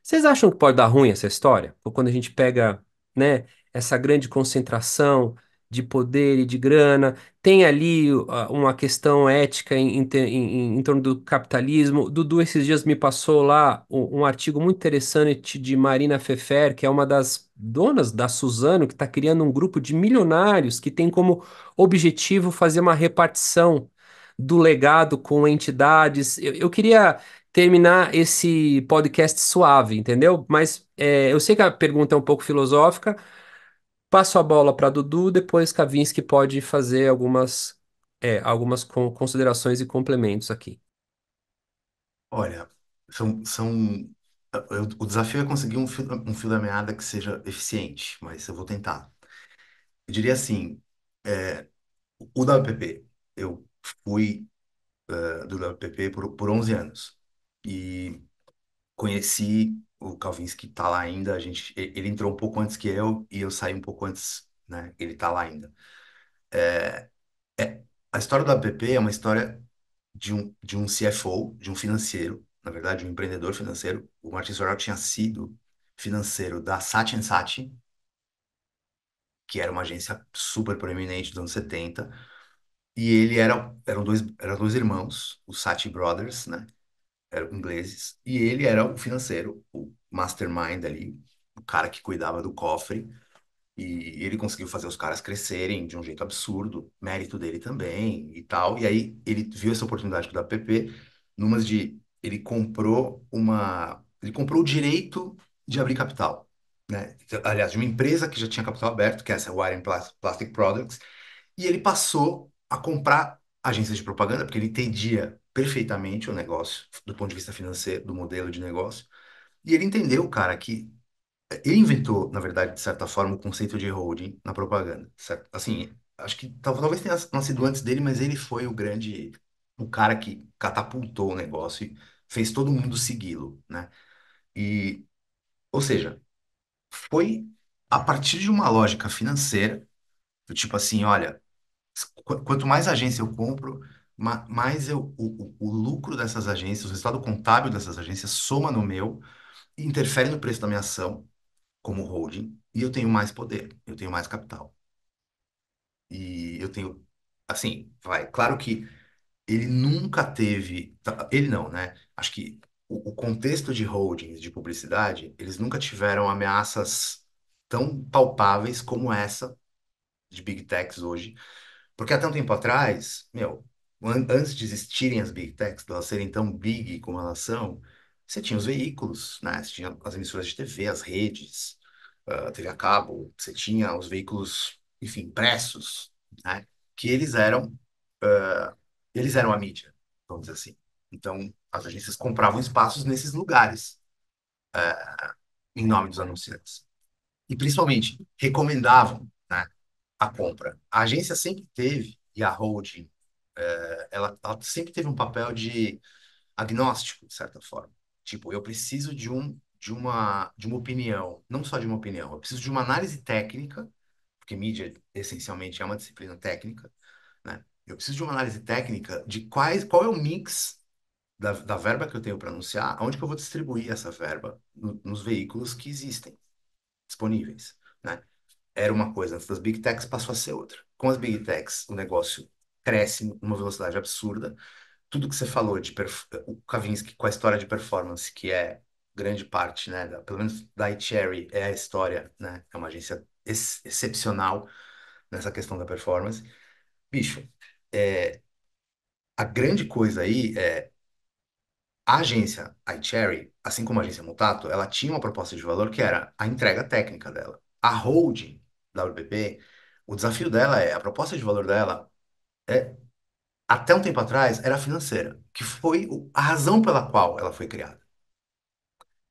Vocês acham que pode dar ruim essa história? Ou quando a gente pega, né, essa grande concentração de poder e de grana, tem ali uma questão ética em torno do capitalismo. Dudu, esses dias me passou lá um artigo muito interessante de Marina Fefer, que é uma das donas da Suzano, que está criando um grupo de milionários que tem como objetivo fazer uma repartição do legado com entidades. Eu queria terminar esse podcast suave, entendeu? Mas eu sei que a pergunta é um pouco filosófica. Passo a bola para Dudu, depois Kavinsky pode fazer algumas considerações e complementos aqui. Olha, o desafio é conseguir um fio da meada que seja eficiente, mas eu vou tentar. Eu diria assim, é, o WPP, eu fui do WPP por 11 anos e conheci o Kavinsky, tá lá ainda, ele entrou um pouco antes que eu e eu saí um pouco antes, né? Ele tá lá ainda. É, a história do WPP é uma história de um CFO, de um financeiro, na verdade, um empreendedor financeiro. O Martin Sorrell tinha sido financeiro da Saatchi Saatchi, que era uma agência super proeminente dos anos 70, e eram dois irmãos, os Saatchi Brothers, né? Eram ingleses, e ele era o financeiro, o mastermind ali, o cara que cuidava do cofre. E ele conseguiu fazer os caras crescerem de um jeito absurdo, mérito dele também e tal. E aí ele viu essa oportunidade com o WPP, numas de ele comprou o direito de abrir capital, né? Aliás, de uma empresa que já tinha capital aberto, que é essa Wire and Plastic Products, e ele passou a comprar agências de propaganda, porque ele entendia perfeitamente o negócio do ponto de vista financeiro, do modelo de negócio. E ele entendeu, cara, que ele inventou, na verdade, de certa forma, o conceito de holding na propaganda, certo? Assim, acho que talvez tenha nascido antes dele, mas ele foi o cara que catapultou o negócio e fez todo mundo segui-lo, né? E, ou seja, foi a partir de uma lógica financeira, do tipo assim, olha, quanto mais agência eu compro, mais o lucro dessas agências, o resultado contábil dessas agências soma no meu e interfere no preço da minha ação como holding e eu tenho mais poder, eu tenho mais capital. E eu tenho, assim, claro que ele nunca teve, ele não, né? Acho que o contexto de holdings de publicidade, eles nunca tiveram ameaças tão palpáveis como essa de Big Techs hoje, porque até um tempo atrás, meu, antes de existirem as Big Techs, de elas serem tão big como elas são, você tinha os veículos, né? Você tinha as emissoras de TV, as redes, TV a cabo, você tinha os veículos, enfim, impressos, né? Que eles eram a mídia, vamos dizer assim. Então, as agências compravam espaços nesses lugares, em nome dos anunciantes. E, principalmente, recomendavam, né, a compra. A agência sempre teve, e a holding, ela sempre teve um papel de agnóstico, de certa forma. Tipo, eu preciso de uma opinião, não só de uma opinião, eu preciso de uma análise técnica, porque mídia essencialmente é uma disciplina técnica, né? Eu preciso de uma análise técnica de qual é o mix da verba que eu tenho para anunciar, aonde que eu vou distribuir essa verba nos veículos que existem disponíveis, né? Era uma coisa, antes das Big Techs passou a ser outra. Com as Big Techs, o negócio cresce numa velocidade absurda. Tudo que você falou o Kavinsky com a história de performance, que é grande parte, né, pelo menos da iCherry, é a história, né? É uma agência excepcional nessa questão da performance. Bicho, é, a grande coisa aí é a agência iCherry, assim como a agência Mutato, ela tinha uma proposta de valor que era a entrega técnica dela. A holding da WPP, o desafio dela a proposta de valor dela é, até um tempo atrás, era financeira, que foi a razão pela qual ela foi criada.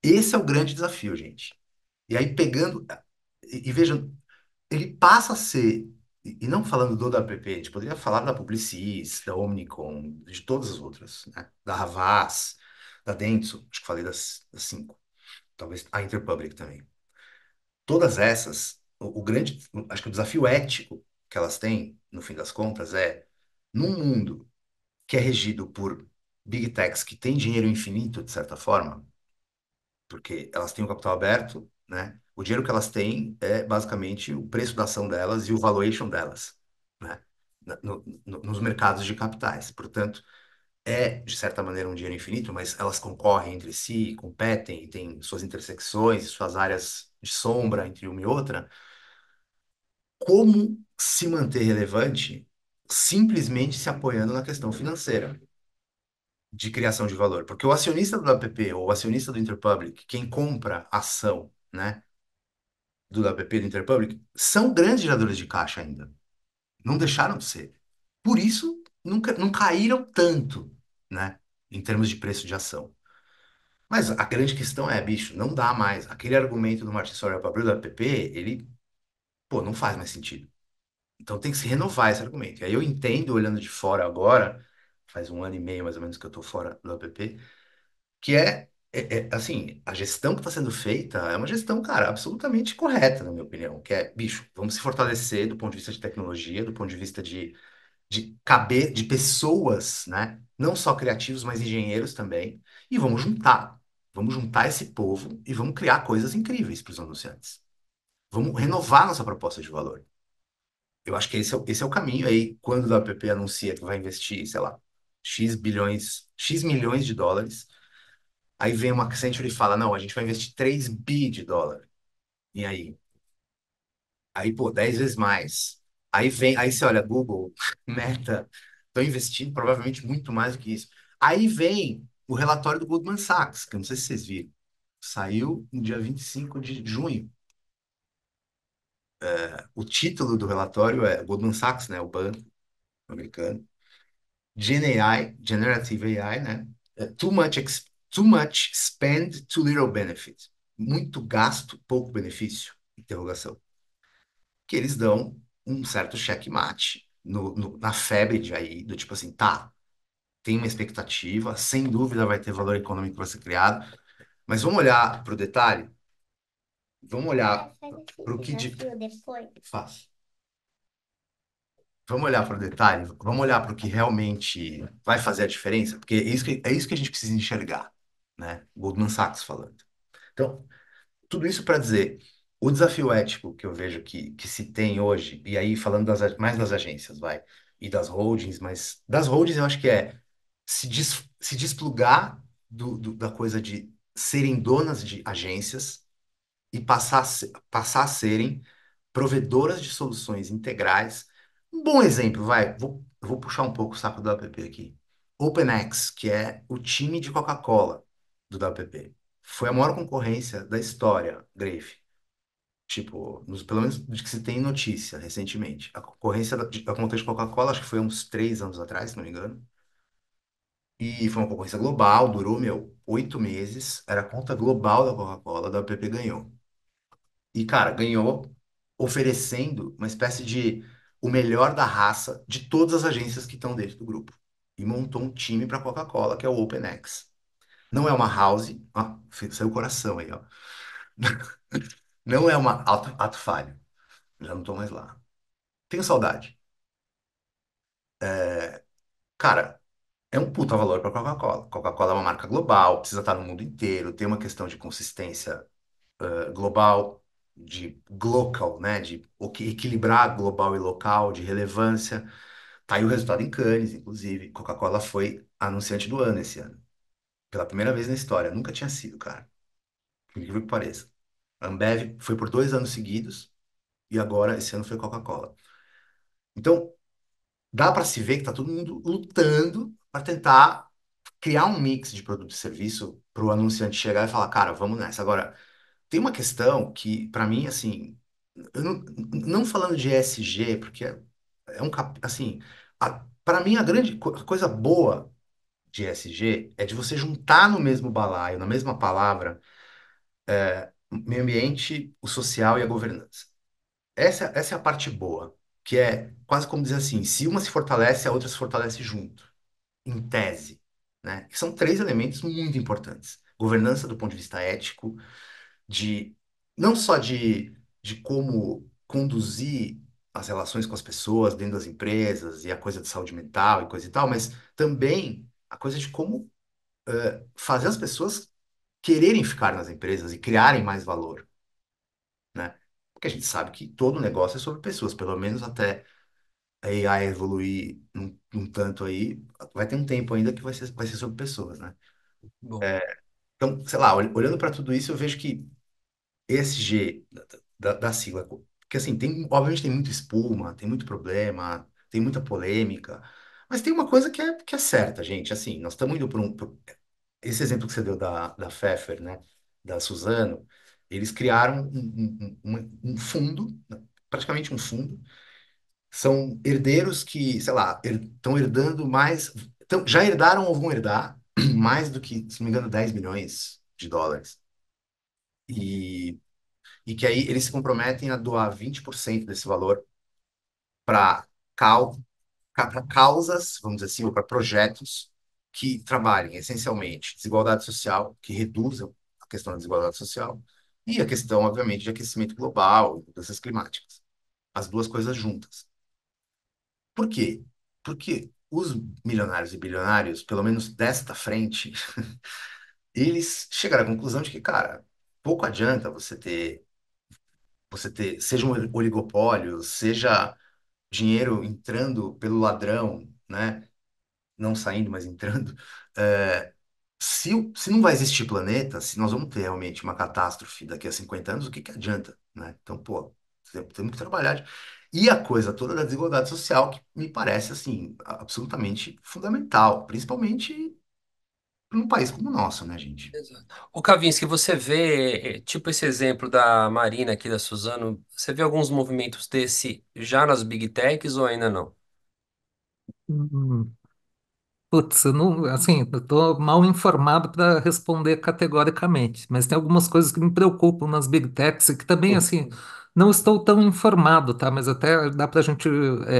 Esse é o grande desafio, gente. E aí pegando, e vejam, ele passa a ser, e não falando do WPP, a gente poderia falar da Publicis, da Omnicom, de todas as outras, né? Da Havas, da Dentsu, acho que falei das cinco, talvez a Interpublic também. Todas essas, acho que o desafio ético que elas têm, no fim das contas, num mundo que é regido por big techs que têm dinheiro infinito, de certa forma, porque elas têm o capital aberto, né? O dinheiro que elas têm é basicamente o preço da ação delas e o valuation delas, né? Nos mercados de capitais. Portanto, de certa maneira, um dinheiro infinito, mas elas concorrem entre si, competem, têm suas intersecções, suas áreas de sombra entre uma e outra. Como se manter relevante simplesmente se apoiando na questão financeira de criação de valor? Porque o acionista do app ou o acionista do Interpublic, quem compra ação, né, do app do Interpublic, são grandes geradores de caixa ainda. Não deixaram de ser. Por isso, nunca, não caíram tanto, né, em termos de preço de ação. Mas a grande questão bicho, não dá mais. Aquele argumento do Martin Sawyer para abrir o app, ele, pô, não faz mais sentido. Então tem que se renovar esse argumento. E aí eu entendo, olhando de fora agora, faz um ano e meio mais ou menos que eu estou fora do app, que assim, a gestão que está sendo feita é uma gestão, cara, absolutamente correta, na minha opinião, que bicho, vamos se fortalecer do ponto de vista de tecnologia, do ponto de vista de pessoas, né? Não só criativos, mas engenheiros também, e vamos juntar. Vamos juntar esse povo e vamos criar coisas incríveis para os anunciantes. Vamos renovar nossa proposta de valor. Eu acho que esse é o caminho. Aí, quando o WPP anuncia que vai investir, sei lá, X bilhões, X milhões de dólares, aí vem uma Accenture e fala, não, a gente vai investir 3 bi de dólar. E aí? Aí, pô, 10 vezes mais. Aí você olha, Google, Meta, estão investindo provavelmente muito mais do que isso. Aí vem o relatório do Goldman Sachs, que eu não sei se vocês viram. Saiu no dia 25 de junho. O título do relatório é Goldman Sachs, né, o banco americano. GenAI, Generative AI, né? Too much spend, too little benefit. Muito gasto, pouco benefício? Interrogação. Que eles dão um certo checkmate na febre de aí, do tipo assim, tá, tem uma expectativa, sem dúvida vai ter valor econômico para ser criado, mas vamos olhar para o detalhe? Vamos olhar para o que de... Fácil. Vamos olhar para o detalhe, vamos olhar para o que realmente vai fazer a diferença, porque é isso que a gente precisa enxergar, né? Goldman Sachs falando. Então, tudo isso para dizer, o desafio ético que eu vejo que se tem hoje, e aí falando mais das agências, vai, e das holdings, mas das holdings eu acho que se desplugar da coisa de serem donas de agências e passar a serem provedoras de soluções integrais. Um bom exemplo, vai, eu vou puxar um pouco o saco do app aqui. OpenX, que é o time de Coca-Cola do app. Foi a maior concorrência da história, Grave. Tipo, pelo menos de que se tem notícia recentemente. A concorrência da conta de Coca-Cola, acho que foi uns 3 anos atrás, se não me engano. E foi uma concorrência global, durou, 8 meses. Era a conta global da Coca-Cola, da app ganhou. E, cara, ganhou oferecendo uma espécie de o melhor da raça de todas as agências que estão dentro do grupo. E montou um time para a Coca-Cola, que é o OpenX. Não é uma house. Ó, saiu o coração aí, ó. Não é uma ato falho. Já não tô mais lá. Tenho saudade. Cara, é um puta valor para Coca-Cola. Coca-Cola é uma marca global, precisa estar no mundo inteiro, tem uma questão de consistência global, de glocal, né? De o que equilibrar global e local, de relevância. Tá aí o resultado em Cannes, inclusive. Coca-Cola foi anunciante do ano esse ano. Pela primeira vez na história. Nunca tinha sido, cara. Por incrível que pareça. A Ambev foi por 2 anos seguidos e agora esse ano foi Coca-Cola. Então, dá para se ver que tá todo mundo lutando para tentar criar um mix de produto e serviço para o anunciante chegar e falar, cara, vamos nessa. Agora, tem uma questão que, para mim, assim, eu não falando de ESG, porque é um assim, para mim a grande coisa boa de ESG é de você juntar no mesmo balaio, na mesma palavra, o meio ambiente, o social e a governança. Essa é a parte boa, que é quase como dizer assim, se uma se fortalece, a outra se fortalece junto, em tese, né? Que são três elementos muito importantes. Governança do ponto de vista ético, de não só de como conduzir as relações com as pessoas dentro das empresas e a coisa de saúde mental e coisa e tal, mas também a coisa de como fazer as pessoas quererem ficar nas empresas e criarem mais valor, né? Porque a gente sabe que todo negócio é sobre pessoas, pelo menos até a AI evoluir um tanto aí, vai ter um tempo ainda que vai ser sobre pessoas, né? Bom, Então, sei lá, olhando para tudo isso, eu vejo que ESG da sigla, porque assim, obviamente tem muita espuma, tem muito problema, tem muita polêmica, mas tem uma coisa que é certa, gente, assim, nós estamos indo esse exemplo que você deu da Pfeffer, né, da Suzano, eles criaram um fundo, né, praticamente um fundo, são herdeiros que, sei lá, estão herdando mais, já herdaram ou vão herdar mais do que, se não me engano, 10 milhões de dólares. E e que aí eles se comprometem a doar 20% desse valor para causas, vamos dizer assim, ou para projetos que trabalhem essencialmente desigualdade social, que reduzam a questão da desigualdade social, e a questão, obviamente, de aquecimento global e mudanças climáticas. As duas coisas juntas. Por quê? Porque os milionários e bilionários, pelo menos desta frente, eles chegaram à conclusão de que, cara, pouco adianta você ter, seja um oligopólio, seja dinheiro entrando pelo ladrão, né? Não saindo, mas entrando. É, se não vai existir planeta, se nós vamos ter realmente uma catástrofe daqui a 50 anos, o que que adianta, né? Então, pô, temos que trabalhar. E a coisa toda da desigualdade social, que me parece, assim, absolutamente fundamental, principalmente num país como o nosso, né, gente? exato. O Kavinsky, você vê, tipo esse exemplo da Marina aqui da Suzano, você vê alguns movimentos desse já nas Big Techs ou ainda não? Hum, Putz, eu não, assim, eu tô mal informado para responder categoricamente, mas tem algumas coisas que me preocupam nas Big Techs e que também, assim, não estou tão informado, tá? Mas até dá para a gente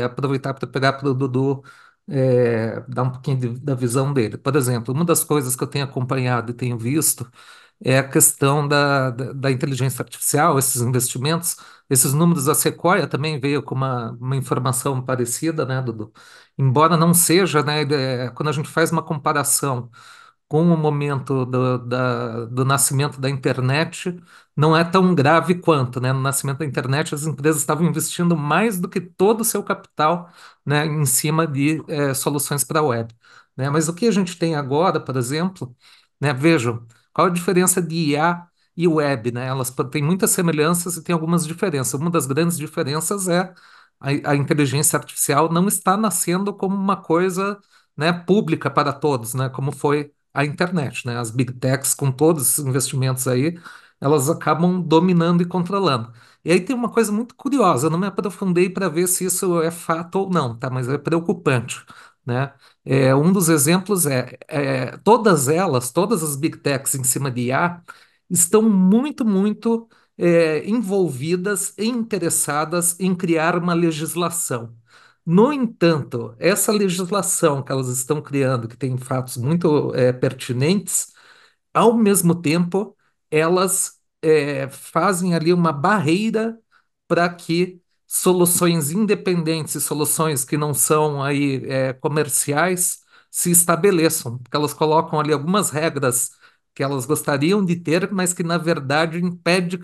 aproveitar para pegar para o Dudu dar um pouquinho da visão dele. Por exemplo, uma das coisas que eu tenho acompanhado e tenho visto é a questão da inteligência artificial, esses investimentos, esses números. A Sequoia também veio com uma informação parecida, né, Dudu? Embora não seja, né, quando a gente faz uma comparação com o momento do nascimento da internet, não é tão grave quanto, né? No nascimento da internet, as empresas estavam investindo mais do que todo o seu capital, né, em cima de soluções para a web, né? Mas o que a gente tem agora, por exemplo, né, vejam, qual a diferença de IA e web, né? Elas têm muitas semelhanças e têm algumas diferenças. Uma das grandes diferenças é a inteligência artificial não está nascendo como uma coisa, né, pública para todos, né, como foi a internet, né? As big techs, com todos esses investimentos aí, elas acabam dominando e controlando. E aí tem uma coisa muito curiosa, eu não me aprofundei para ver se isso é fato ou não, tá? Mas é preocupante, né? Um dos exemplos todas elas, todas as big techs em cima de IA, estão muito envolvidas e interessadas em criar uma legislação. No entanto, essa legislação que elas estão criando, que tem fatos muito pertinentes, ao mesmo tempo, elas fazem ali uma barreira para que soluções independentes e soluções que não são aí comerciais se estabeleçam, porque elas colocam ali algumas regras que elas gostariam de ter, mas que na verdade impede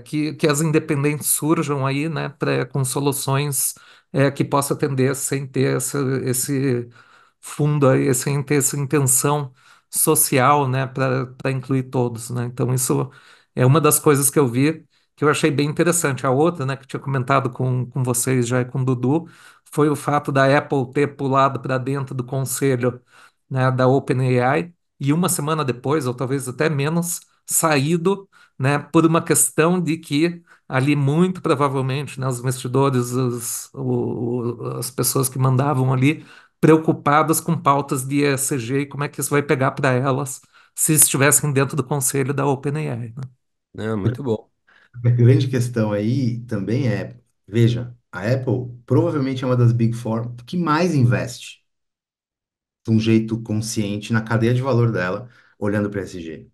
que que as independentes surjam aí, né, com soluções que possa atender sem ter esse fundo aí, sem ter essa intenção social, né, para incluir todos, né? Então isso é uma das coisas que eu vi que eu achei bem interessante. A outra, né, que eu tinha comentado com vocês já e com o Dudu, foi o fato da Apple ter pulado para dentro do conselho, né, da OpenAI e uma semana depois, ou talvez até menos, saído, né, por uma questão de que ali muito provavelmente, né, os investidores, as pessoas que mandavam ali, preocupadas com pautas de ESG e como é que isso vai pegar para elas se estivessem dentro do conselho da OpenAI, né? Não, muito bom. A grande questão aí também é, veja, a Apple provavelmente é uma das Big Four que mais investe de um jeito consciente na cadeia de valor dela, olhando para ESG.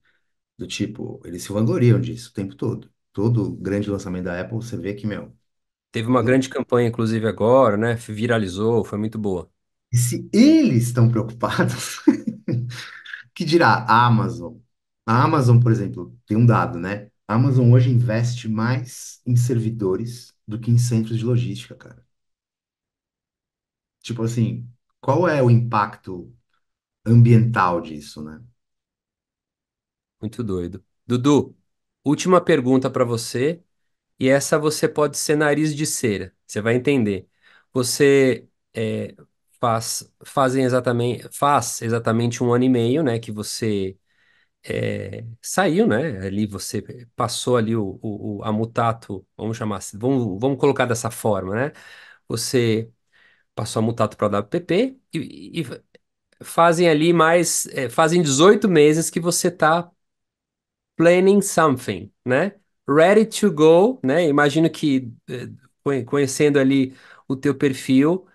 Do tipo, eles se vangloriam disso o tempo todo. Todo grande lançamento da Apple, você vê que, meu, Teve uma grande campanha, inclusive, agora, né? Viralizou, foi muito boa. e se eles estão preocupados, que dirá a Amazon? A Amazon, por exemplo, tem um dado, né? A Amazon hoje investe mais em servidores do que em centros de logística, cara. Tipo assim, qual é o impacto ambiental disso, né? Muito doido. Dudu, última pergunta para você, e essa você pode ser nariz de cera, você vai entender. Você faz exatamente um ano e meio, né, que você saiu, né? Ali você passou ali a mutato, vamos chamar assim, vamos colocar dessa forma, né? Você passou a mutato para a WPP e fazem ali fazem 18 meses que você está planning something, né? Ready to go, né? Imagino que conhecendo ali o teu perfil,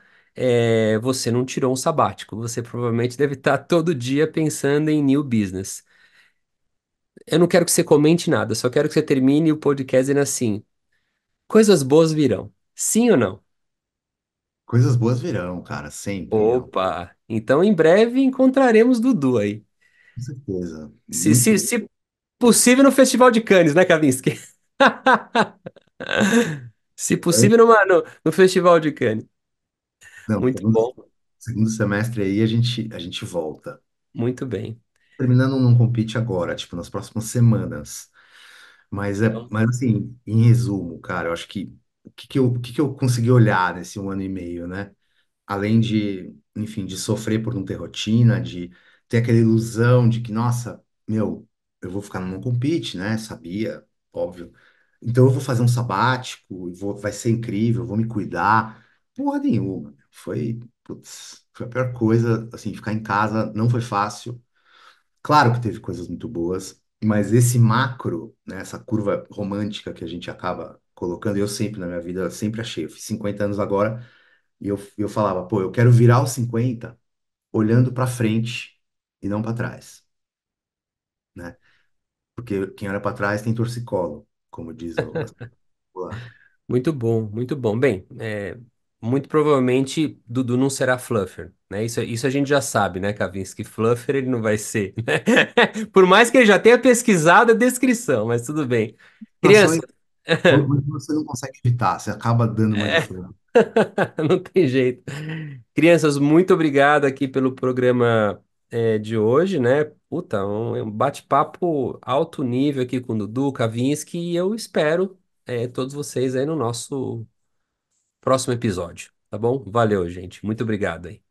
você não tirou um sabático, você provavelmente deve estar todo dia pensando em new business. Eu não quero que você comente nada, só quero que você termine o podcast dizendo assim: coisas boas virão. Sim ou não? Coisas boas virão, cara, sempre, meu. Opa! Então em breve encontraremos Dudu aí. Com certeza. Se, Muito. se, se possível no Festival de Cannes, né, Kavinsky? Se possível no Festival de Cannes. Não, Muito bom, segundo semestre aí a gente volta. muito bem. Terminando não compete agora, tipo, nas próximas semanas. Então, Mas assim, em resumo, cara, eu acho que o que que eu consegui olhar nesse um ano e meio, né? Além de, enfim, de sofrer por não ter rotina, de ter aquela ilusão de que, nossa, meu, eu vou ficar no não compete, né? Sabia, óbvio. Então eu vou fazer um sabático, vai ser incrível, eu vou me cuidar. Porra nenhuma. Foi, putz, foi a pior coisa, assim, ficar em casa não foi fácil. Claro que teve coisas muito boas, mas esse macro, né, essa curva romântica que a gente acaba colocando, eu sempre na minha vida, eu sempre achei, eu fiz 50 anos agora, e eu falava, pô, eu quero virar os 50 olhando para frente e não para trás, né? Porque quem olha para trás tem torcicolo, como diz o lá. muito bom, muito bom. Bem, muito provavelmente Dudu não será Fluffer, né? Isso a gente já sabe, né, Kavinsky? Fluffer ele não vai ser, né? Por mais que ele já tenha pesquisado a descrição, mas tudo bem. Criança, Situações onde você não consegue evitar, você acaba dando uma de fulano. não tem jeito. Crianças, muito obrigado aqui pelo programa de hoje, né? Puta, um bate-papo alto nível aqui com o Dudu, Kavinsky, e eu espero todos vocês aí no nosso próximo episódio, tá bom? Valeu, gente. Muito obrigado aí.